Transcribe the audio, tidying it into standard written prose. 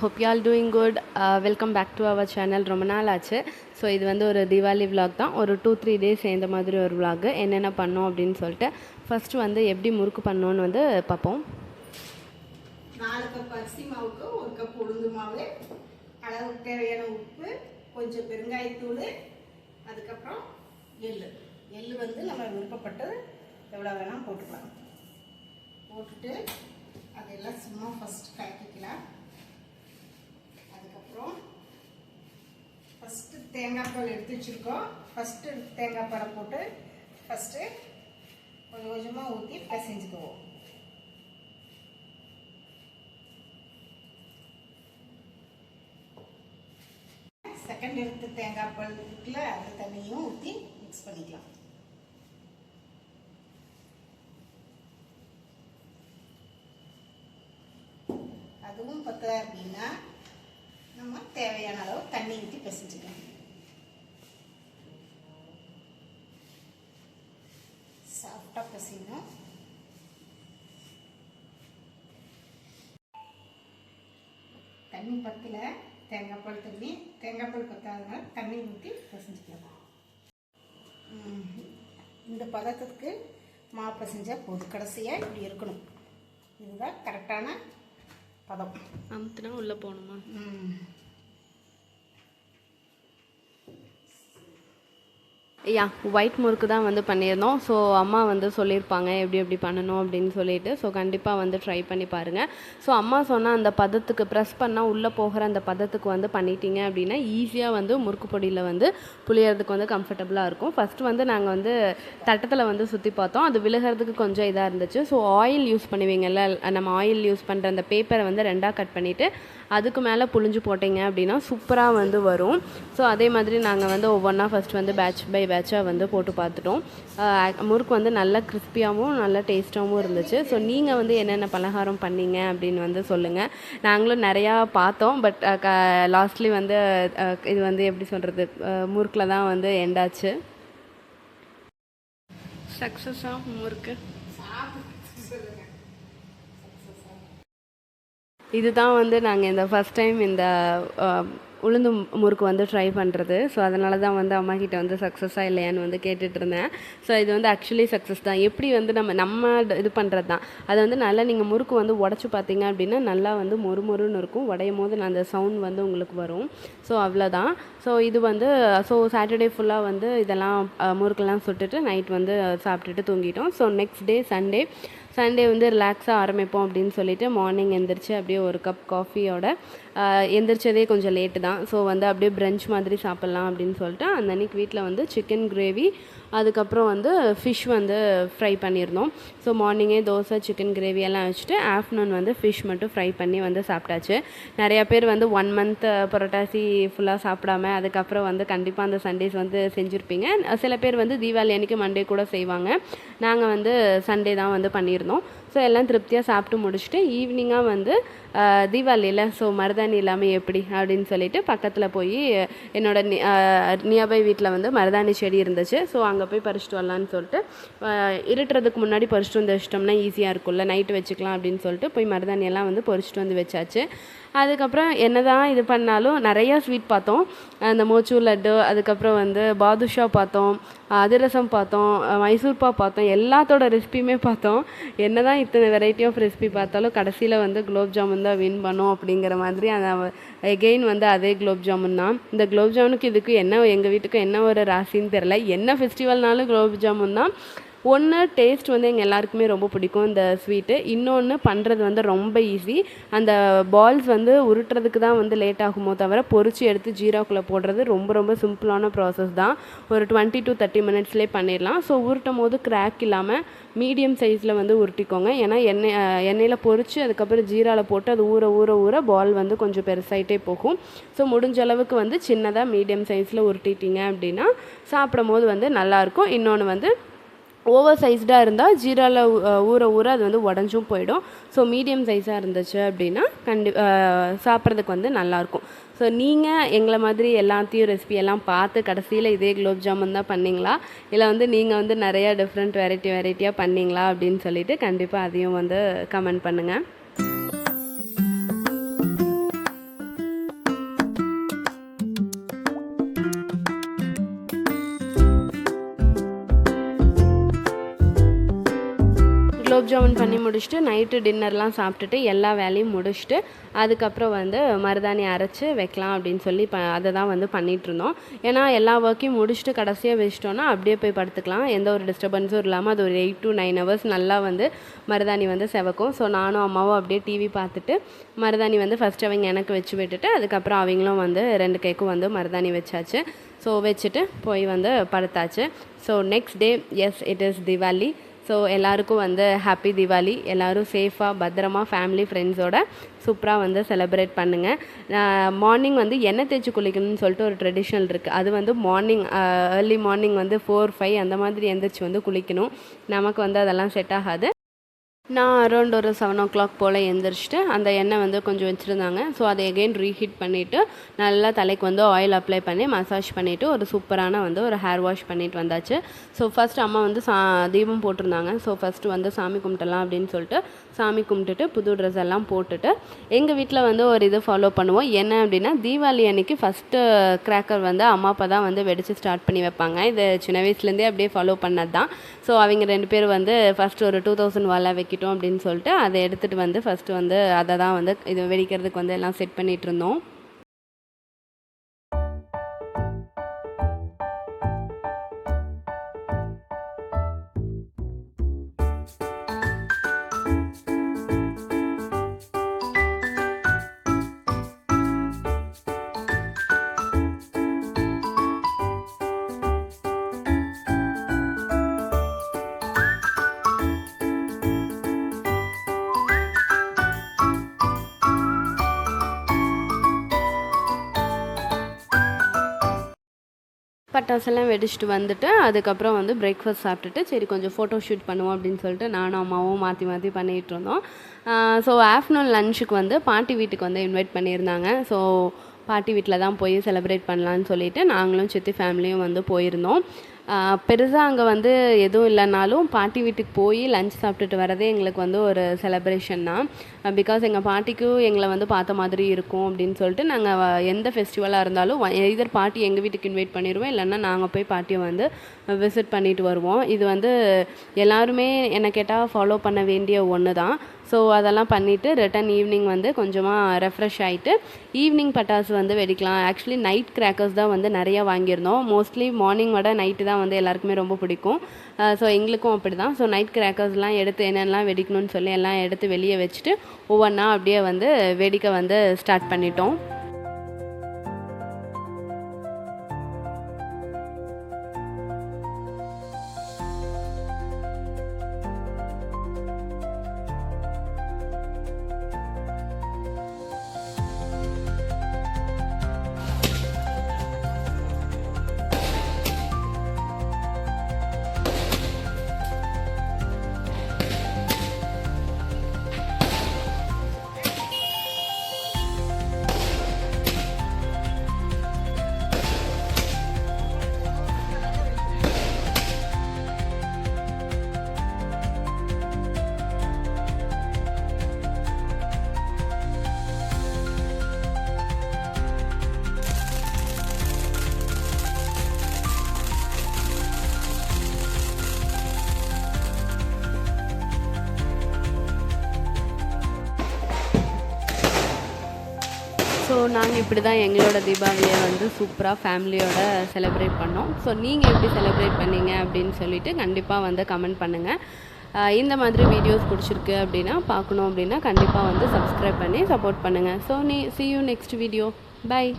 hope you all doing good. Welcome back to our channel. ரொம்ப நாள் ஆச்சு. So இது வந்து ஒரு தீபாவளி vlog தான். ஒரு 2-3 டேஸ் இந்த மாதிரி ஒரு vlog. என்னென்ன பண்ணோம் அப்படின்னு சொல்லிட்டு ஃபஸ்ட்டு வந்து எப்படி முறுக்கு பண்ணோன்னு வந்து பார்ப்போம். 4 கப் அரிசி மாவுக்கு 1 கப் உளுந்து மாவு, அளவுக்கு தேவையான உப்பு, கொஞ்சம் பெருங்காயத்தூள், அதுக்கப்புறம் எள்ளு வந்து நம்ம விருப்பப்பட்டு எவ்வளோ வேணால் போட்டுக்கலாம். போட்டுட்டு அதெல்லாம் சும்மா ஃபஸ்ட்டு கலக்கிக்கலாம். அதுக்கப்புறம் ஃபஸ்ட்டு தேங்காய் பால் எடுத்து வச்சுருக்கோம். ஃபஸ்ட்டு தேங்காய் பாலை போட்டு ஃபஸ்ட்டு கொஞ்சம் கொஞ்சமாக ஊற்றி பிசைஞ்சுக்குவோம். செகண்ட் எடுத்து தேங்காய் பால் இருக்குல்ல, அந்த தண்ணியும் ஊற்றி மிக்ஸ் பண்ணிக்கலாம். அதுவும் பத்தல அப்படின்னா நம்ம தேவையான அளவு தண்ணி ஊற்றி பிசைஞ்சுக்கலாம். சாஃப்டாக பிசையணும். தண்ணி பத்தல, தேங்காய் பால் பத்தாதனால தண்ணி ஊற்றி பிசைஞ்சுக்கலாம். இந்த பதத்துக்கு மாவு பிசைஞ்சால் போதும். கடைசியாக இப்படி இருக்கணும். இதுதான் கரெக்டான பதம். அமுத்துனா உள்ளே போகணுமா? ஒயிட் முறுக்கு தான் வந்து பண்ணியிருந்தோம். ஸோ அம்மா வந்து சொல்லியிருப்பாங்க எப்படி பண்ணணும் அப்படின்னு சொல்லிட்டு. ஸோ கண்டிப்பாக வந்து ட்ரை பண்ணி பாருங்கள். ஸோ அம்மா சொன்னால் அந்த பதத்துக்கு ப்ரெஸ் பண்ணால் உள்ளே போகிற அந்த பதத்துக்கு வந்து பண்ணிட்டீங்க அப்படின்னா ஈஸியாக வந்து முறுக்கு பொடியில் வந்து புளியறதுக்கு வந்து கம்ஃபர்டபுளாக இருக்கும். ஃபஸ்ட்டு வந்து நாங்கள் வந்து தட்டத்தில் வந்து சுற்றி பார்த்தோம். அது விழுகிறதுக்கு கொஞ்சம் இதாக இருந்துச்சு. ஸோ ஆயில் யூஸ் பண்ணுவீங்கல்ல, நம்ம ஆயில் யூஸ் பண்ணுற அந்த பேப்பரை வந்து 2ஆக கட் பண்ணிவிட்டு அதுக்கு மேலே புழிஞ்சு போட்டிங்க அப்படின்னா சூப்பராக வந்து வரும். ஸோ அதே மாதிரி நாங்கள் வந்து ஒவ்வொன்றா ஃபஸ்ட் வந்து பேட்ச் பை பேட்சாக வந்து போட்டு பார்த்துட்டோம். முறுக்கு வந்து நல்லா கிறிஸ்பியாகவும் நல்லா டேஸ்ட்டாகவும் இருந்துச்சு. ஸோ நீங்கள் வந்து என்னென்ன பலகாரம் பண்ணீங்க அப்படின்னு வந்து சொல்லுங்கள். நாங்களும் நிறையா பார்த்தோம். பட் லாஸ்ட்லி வந்து இது வந்து எப்படி சொல்கிறது, முறுக்கில் தான் வந்து எண்டாச்சு. சக்ஸஸாக முறுக்கு இதுதான் வந்து நாங்கள் இந்த ஃபஸ்ட் டைம் இந்த உளுந்து முறுக்கு வந்து ட்ரை பண்ணுறது. ஸோ அதனால தான் வந்து அம்மா கிட்ட வந்து சக்ஸஸாக இல்லையான்னு வந்து கேட்டுட்டு இருந்தேன். ஸோ இது வந்து ஆக்சுவலி சக்ஸஸ் தான். எப்படி வந்து நம்ம இது பண்ணுறது தான். அது வந்து நல்லா நீங்கள் முறுக்கு வந்து உடச்சி பார்த்தீங்க அப்படின்னா நல்லா வந்து மொறுன்னு இருக்கும். உடையும் போது அந்த சவுண்ட் வந்து உங்களுக்கு வரும். ஸோ அவ்வளோதான். ஸோ இது வந்து சாட்டர்டே ஃபுல்லாக வந்து இதெல்லாம் முறுக்கெல்லாம் சுட்டுட்டு நைட் வந்து சாப்பிட்டுட்டு தூங்கிட்டோம். ஸோ நெக்ஸ்ட் டே சண்டே வந்து ரிலாக்ஸாக ஆரம்பிப்போம் அப்படின்னு சொல்லிட்டு மார்னிங் எந்திரிச்சு அப்படியே ஒரு கப் காஃபியோட எந்திரிச்சதே கொஞ்சம் லேட்டு தான். ஸோ வந்து அப்படியே பிரஞ்ச் மாதிரி சாப்பிட்லாம் அப்படின்னு சொல்லிட்டு அந்த அன்றைக்கி வீட்டில் வந்து சிக்கன் கிரேவி, அதுக்கப்புறம் வந்து ஃபிஷ் வந்து ஃப்ரை பண்ணியிருந்தோம். ஸோ மார்னிங்கே தோசை, சிக்கன் கிரேவி எல்லாம் வச்சுட்டு ஆஃப்டர்நூன் வந்து ஃபிஷ் மட்டும் ஃப்ரை பண்ணி வந்து சாப்பிட்டாச்சு. நிறையா பேர் வந்து 1 மந்த் புரட்டாசி ஃபுல்லாக சாப்பிடாம அதுக்கப்புறம் வந்து கண்டிப்பாக அந்த சண்டேஸ் வந்து செஞ்சுருப்பீங்க. சில பேர் வந்து தீபாவளி அன்றைக்கி மண்டே கூட செய்வாங்க. நாங்கள் வந்து சண்டே தான் வந்து பண்ணியிருந்தோம். ஸோ எல்லாம் திருப்தியாக சாப்பிட்டு முடிச்சுட்டு ஈவினிங்காக வந்து தீபாவளியில் ஸோ மருதாணி இல்லாமல் எப்படி அப்படின்னு சொல்லிட்டு பக்கத்தில் போய் என்னோட நியர்பை வீட்டில் வந்து மருதாணி செடி இருந்துச்சு. ஸோ அங்கே போய் பறிச்சிட்டு வரலான்னு சொல்லிட்டு இருட்டுறதுக்கு முன்னாடி பறிச்சிட்டு வந்து வச்சிட்டோம்னா ஈஸியாக இருக்கும்ல, நைட்டு வச்சுக்கலாம் அப்படின்னு சொல்லிட்டு போய் மருதாணியெல்லாம் வந்து பறிச்சிட்டு வந்து வச்சாச்சு. அதுக்கப்புறம் என்ன தான் இது பண்ணாலும் நிறையா ஸ்வீட் பார்த்தோம். அந்த மோச்சூர் லட்டு, அதுக்கப்புறம் வந்து பாதுஷா பார்த்தோம், அதிரசம் பார்த்தோம், மைசூர்பா பார்த்தோம், எல்லாத்தோட ரெசிபியுமே பார்த்தோம். என்ன தான் இத்தனை வெரைட்டி ஆஃப் ரெசிபி பார்த்தாலும் கடைசியில் வந்து குலோப் ஜாமுன் தான் வின் பண்ணோம் அப்படிங்கிற மாதிரி அந்த எகெயின் வந்து அதே குலோப் ஜாமுன் தான். இந்த குலோப் ஜாமுனுக்கு இதுக்கு என்ன, எங்கள் வீட்டுக்கு என்ன ஒரு ராசின்னு தெரில. என்ன ஃபெஸ்டிவல்னாலும் குலோப் ஜாமுன் தான். ஒன்று டேஸ்ட் வந்து எங்கள் எல்லாருக்குமே ரொம்ப பிடிக்கும் இந்த ஸ்வீட்டு. இன்னொன்று பண்ணுறது வந்து ரொம்ப ஈஸி. அந்த பால்ஸ் வந்து உருட்டுறதுக்கு தான் வந்து லேட் ஆகுமோ தவிர பொரிச்சு எடுத்து ஜீராக்குள்ளே போடுறது ரொம்ப சிம்பிளான ப்ராசஸ் தான். ஒரு 20 to 30 மினிட்ஸ்லேயே பண்ணிடலாம். ஸோ உருட்டும் போது கிராக் இல்லாமல் மீடியம் சைஸில் வந்து உருட்டிக்கோங்க. ஏன்னா எண்ணெயில் பொரித்து அதுக்கப்புறம் ஜீராவில் போட்டு அது ஊற பால் வந்து கொஞ்சம் பெருசாகிட்டே போகும். ஸோ முடிஞ்ச அளவுக்கு வந்து சின்னதாக மீடியம் சைஸில் உருட்டிட்டீங்க அப்படின்னா சாப்பிடும் போது வந்து நல்லாயிருக்கும். இன்னொன்று வந்து ஓவர் சைஸ்டாக இருந்தால் ஜீராவில் ஊற அது வந்து உடஞ்சும் போயிடும். ஸோ மீடியம் சைஸாக இருந்துச்சு அப்படின்னா சாப்பிட்றதுக்கு வந்து நல்லாயிருக்கும். ஸோ நீங்கள் எங்களை மாதிரி எல்லாத்தையும் ரெசிபியெல்லாம் பார்த்து கடைசியில் இதே குலோப் ஜாமுன் தான் பண்ணிங்களா, இல்லை வந்து நீங்கள் வந்து நிறையா டிஃப்ரெண்ட் வெரைட்டியாக பண்ணிங்களா அப்படின்னு சொல்லிட்டு கண்டிப்பாக அதையும் வந்து கமெண்ட் பண்ணுங்கள். குலாப் ஜாமுன் பண்ணி முடிச்சுட்டு நைட்டு டின்னர்லாம் சாப்பிட்டுட்டு எல்லா வேலையும் முடிச்சுட்டு அதுக்கப்புறம் வந்து மருதாணி அரைச்சி வைக்கலாம் அப்படின்னு சொல்லி அதை தான் வந்து பண்ணிகிட்ருந்தோம். ஏன்னா எல்லா ஒர்க்கையும் முடிச்சுட்டு கடைசியாக வச்சிட்டோன்னா அப்படியே போய் படுத்துக்கலாம், எந்த ஒரு டிஸ்டர்பன்ஸும் இல்லாமல். அது ஒரு 8 to 9 hours நல்லா வந்து மருதாணி வந்து செவக்கும். ஸோ நானும் அம்மாவும் அப்படியே டிவி பார்த்துட்டு மருதாணி வந்து ஃபஸ்ட்டு அவங்க எனக்கு வச்சு விட்டுட்டு அதுக்கப்புறம் அவங்களும் வந்து 2 கைக்கும் வந்து மருதாணி வச்சாச்சு. ஸோ வச்சுட்டு போய் வந்து படுத்தாச்சு. So next day, yes, it is Diwali. So எல்லாருக்கும் வந்து ஹாப்பி திவாலி. எல்லோரும் சேஃபாக பத்திரமா ஃபேமிலி ஃப்ரெண்ட்ஸோட சூப்பராக வந்து செலிப்ரேட் பண்ணுங்கள். மார்னிங் வந்து எண்ணெய் தேய்ச்சி குளிக்கணும்னு சொல்லிட்டு ஒரு ட்ரெடிஷ்னல் இருக்குது. அது வந்து மார்னிங் ஏர்லி மார்னிங் வந்து 4, 5 அந்த மாதிரி எந்திரிச்சு வந்து குளிக்கணும். நமக்கு வந்து அதெல்லாம் செட் ஆகாது. நான் அரௌண்ட் ஒரு 7 o'clock போல் எழுந்திரிச்சிட்டு அந்த எண்ணெய் வந்து கொஞ்சம் வச்சுருந்தாங்க. ஸோ அதை எகெயின் ரீஹீட் பண்ணிவிட்டு நல்லா தலைக்கு வந்து ஆயில் அப்ளை பண்ணி மசாஜ் பண்ணிவிட்டு ஒரு சூப்பரான வந்து ஒரு ஹேர் வாஷ் பண்ணிட்டு வந்தாச்சு. ஸோ ஃபஸ்ட் அம்மா வந்து தீபம் போட்டிருந்தாங்க. ஸோ ஃபஸ்ட்டு வந்து சாமி கும்பிட்டலாம் அப்படின்னு சொல்லிட்டு சாமி கும்பிட்டுட்டு புது ட்ரெஸ் எல்லாம் போட்டுட்டு எங்கள் வீட்டில் வந்து ஒரு இது ஃபாலோ பண்ணுவோம். என்ன அப்படின்னா, தீபாவளி அன்றைக்கி ஃபஸ்ட்டு கிராக்கர் வந்து அம்மா அப்பா தான் வந்து வெடித்து ஸ்டார்ட் பண்ணி வைப்பாங்க. இது சின்ன வயசுலேருந்தே அப்படியே ஃபாலோ பண்ணது தான். ஸோ அவங்க 2 பேர் வந்து ஃபஸ்ட்டு ஒரு 2000 வாலா வைக்கிட்டோம் அப்படின்னு சொல்லிட்டு அதை எடுத்துகிட்டு வந்து ஃபஸ்ட்டு வந்து அதை தான் வந்து இது வெடிக்கிறதுக்கு வந்து எல்லாம் செட் பண்ணிகிட்டு இருந்தோம். பட்டாசெல்லாம் வெடிச்சிட்டு வந்துட்டு அதுக்கப்புறம் வந்து பிரேக்ஃபாஸ்ட் சாப்பிட்டுட்டு சரி கொஞ்சம் ஃபோட்டோ ஷூட் பண்ணுவோம் அப்படின்னு சொல்லிட்டு நானும் அம்மாவும் மாற்றி மாற்றி பண்ணிகிட்டு இருந்தோம். ஸோ ஆஃப்டர்நூன் லஞ்சுக்கு வந்து பாட்டி வீட்டுக்கு வந்து இன்வைட் பண்ணியிருந்தாங்க. ஸோ பாட்டி வீட்டில் தான் போய் செலிப்ரேட் பண்ணலான்னு சொல்லிவிட்டு நாங்களும் சித்தி ஃபேமிலியும் வந்து போயிருந்தோம். பெருசாக அங்கே வந்து எதுவும் இல்லைனாலும் பாட்டி வீட்டுக்கு போய் லஞ்ச் சாப்பிட்டுட்டு வரதே எங்களுக்கு வந்து ஒரு செலிப்ரேஷன் தான். பிகாஸ் எங்கள் பாட்டிக்கும் எங்களை வந்து பார்த்த மாதிரி இருக்கும் அப்படின்னு சொல்லிட்டு நாங்கள் எந்த ஃபெஸ்டிவலாக இருந்தாலும் எதர் பாட்டி எங்கள் வீட்டுக்கு இன்வைட் பண்ணிடுவோம், இல்லைன்னா நாங்கள் போய் பாட்டியை வந்து விசிட் பண்ணிட்டு வருவோம். இது வந்து எல்லாருமே என்னை கேட்டால் ஃபாலோ பண்ண வேண்டிய ஒன்று தான். ஸோ அதெல்லாம் பண்ணிவிட்டு ரிட்டன் ஈவினிங் வந்து கொஞ்சமாக ரெஃப்ரெஷ் ஆகிட்டு ஈவினிங் பட்டாசு வந்து வெடிக்கலாம். ஆக்சுவலி நைட் கிராக்கர்ஸ் தான் வந்து நிறையா வாங்கியிருந்தோம். மோஸ்ட்லி மார்னிங் விட நைட்டு தான் வந்து எல்லாருக்குமே ரொம்ப பிடிக்கும். ஸோ எங்களுக்கும் அப்படி தான். ஸோ நைட் கிராக்கர்ஸ்லாம் எடுத்து என்னென்னலாம் வெடிக்கணும்னு சொல்லி எல்லாம் எடுத்து வெளியே வச்சுட்டு ஒவ்வொன்றா அப்படியே வந்து வெடிக்க வந்து ஸ்டார்ட் பண்ணிட்டோம். ஸோ நாங்கள் இப்படி தான் எங்களோட தீபாவளியை வந்து சூப்பராக ஃபேமிலியோட செலிப்ரேட் பண்ணோம். ஸோ நீங்கள் எப்படி செலிப்ரேட் பண்ணீங்க அப்படின்னு சொல்லிட்டு கண்டிப்பாக வந்து கமெண்ட் பண்ணுங்கள். இந்த மாதிரி வீடியோஸ் பிடிச்சிருக்கு அப்படின்னா பார்க்கணும் அப்படின்னா கண்டிப்பாக வந்து சப்ஸ்கிரைப் பண்ணி சப்போர்ட் பண்ணுங்கள். So see you next video. Bye.